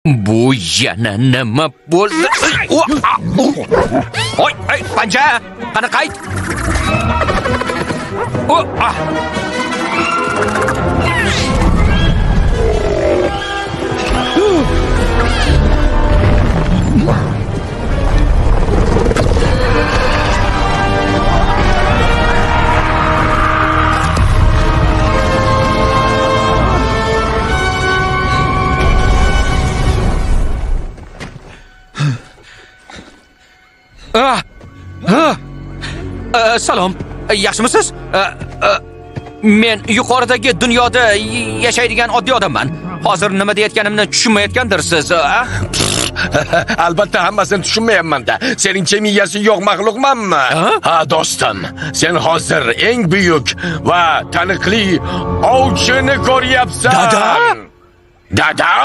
Bu yana nima bo'ldi? Oy, ey, panja, qani qayt. Salom. Yaxshimisiz? Men yuqoridagi dunyoda yashaydigan oddiy odamman. Hozir nima deyotganimni tushunmayotgandirsiz. Albatta hammasini tushunmayapman-da. Seningcha miyasi yo'q maxluqmanmi? Ha, do'stim. Sen hozir eng buyuk va taniqli ovchini ko'ryapsan. Dada? Dada?